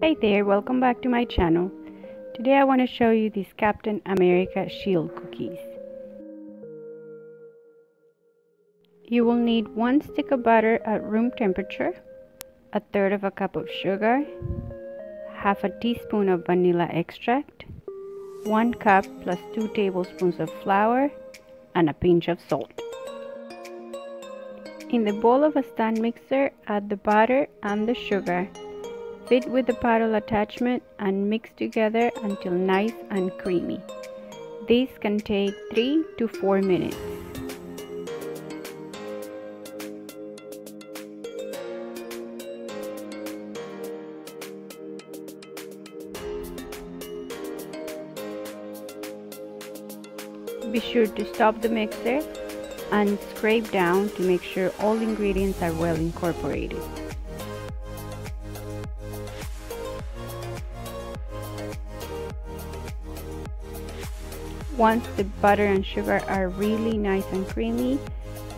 Hey there, welcome back to my channel. Today I want to show you these Captain America shield cookies. You will need 1 stick of butter at room temperature, 1/3 of a cup of sugar, 1/2 teaspoon of vanilla extract, 1 cup plus 2 tablespoons of flour, and a pinch of salt. In the bowl of a stand mixer, add the butter and the sugar. Fit with the paddle attachment and mix together until nice and creamy. This can take 3 to 4 minutes. Be sure to stop the mixer and scrape down to make sure all ingredients are well incorporated. Once the butter and sugar are really nice and creamy,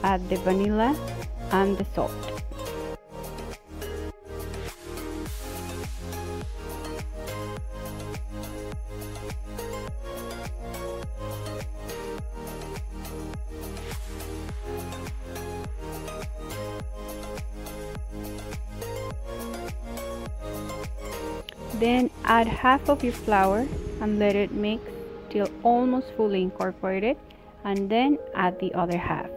add the vanilla and the salt. Then add half of your flour and let it mix till almost fully incorporated, and then add the other half.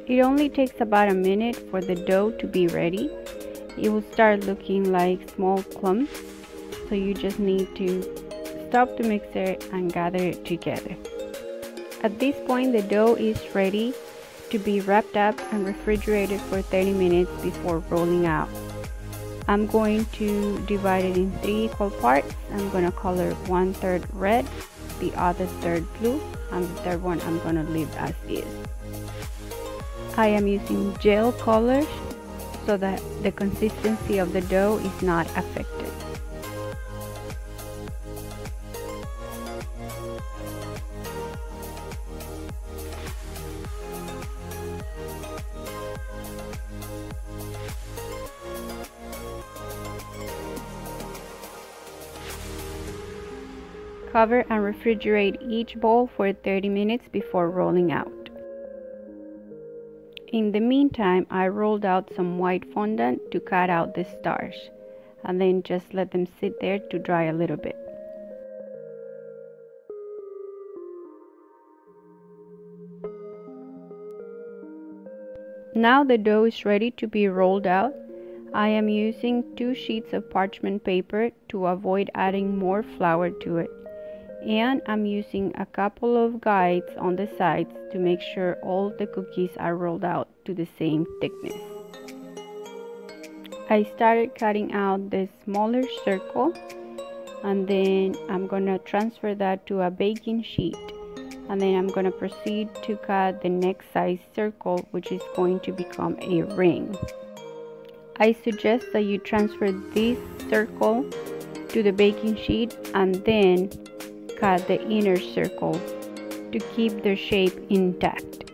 It only takes about a minute for the dough to be ready. It will start looking like small clumps, so you just need to stop the mixer and gather it together. At this point, the dough is ready to be wrapped up and refrigerated for 30 minutes before rolling out. I'm going to divide it in 3 equal parts. I'm going to color 1/3 red, the other third blue, and the third one I'm going to leave as is. I am using gel colors so that the consistency of the dough is not affected. Cover and refrigerate each bowl for 30 minutes before rolling out. In the meantime, I rolled out some white fondant to cut out the stars, and then just let them sit there to dry a little bit. Now the dough is ready to be rolled out. I am using 2 sheets of parchment paper to avoid adding more flour to it. And I'm using a couple of guides on the sides to make sure all the cookies are rolled out to the same thickness. I started cutting out the smaller circle, and then I'm gonna transfer that to a baking sheet, and then I'm gonna proceed to cut the next size circle, which is going to become a ring. I suggest that you transfer this circle to the baking sheet and then cut the inner circle to keep their shape intact.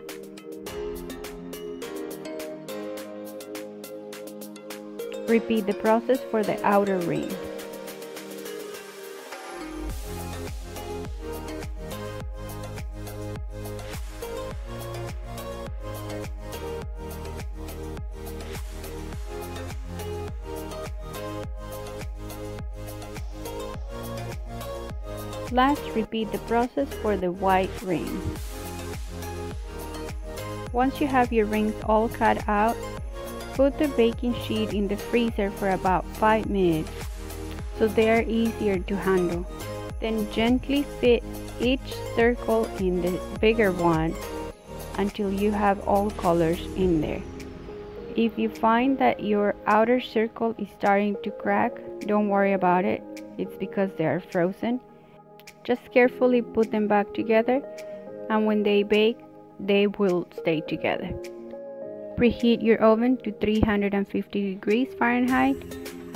Repeat the process for the outer ring. Last, repeat the process for the white ring. Once you have your rings all cut out, put the baking sheet in the freezer for about 5 minutes so they are easier to handle. Then gently fit each circle in the bigger one until you have all colors in there. If you find that your outer circle is starting to crack, don't worry about it. It's because they are frozen. Just carefully put them back together, and when they bake, they will stay together. Preheat your oven to 350 degrees Fahrenheit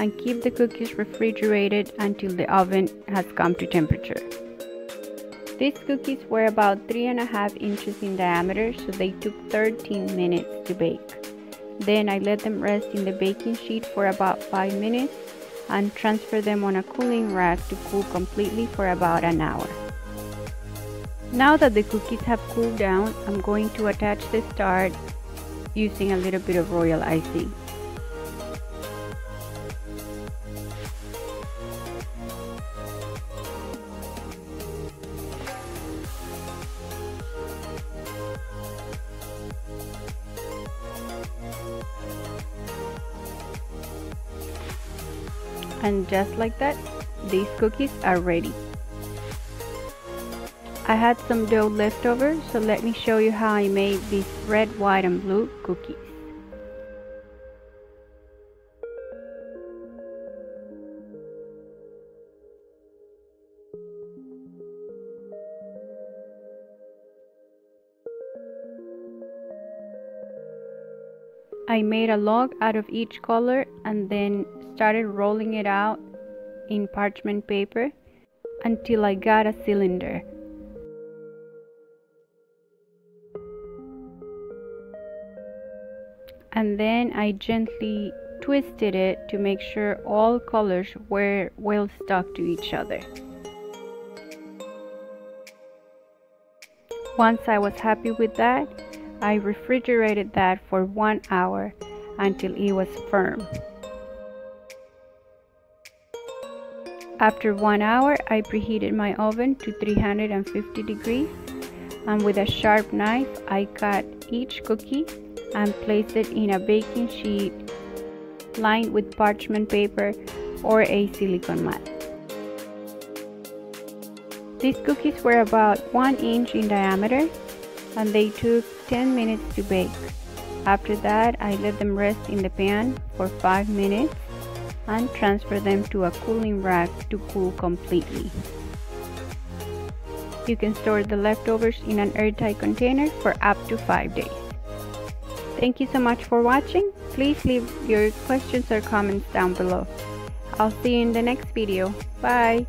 and keep the cookies refrigerated until the oven has come to temperature. These cookies were about 3.5 inches in diameter, so they took 13 minutes to bake. Then I let them rest in the baking sheet for about 5 minutes and transfer them on a cooling rack to cool completely for about an hour. Now that the cookies have cooled down, I'm going to attach the star using a little bit of royal icing. And just like that, these cookies are ready. I had some dough left over, so let me show you how I made these red, white, and blue cookies. I made a log out of each color and then started rolling it out in parchment paper until I got a cylinder. And then I gently twisted it to make sure all colors were well stuck to each other. Once I was happy with that, I refrigerated that for 1 hour until it was firm. After 1 hour, I preheated my oven to 350 degrees, and with a sharp knife, I cut each cookie and placed it in a baking sheet lined with parchment paper or a silicone mat. These cookies were about 1 inch in diameter, and they took 10 minutes to bake. After that, I let them rest in the pan for 5 minutes and transfer them to a cooling rack to cool completely. You can store the leftovers in an airtight container for up to 5 days. Thank you so much for watching. Please leave your questions or comments down below. I'll see you in the next video. Bye!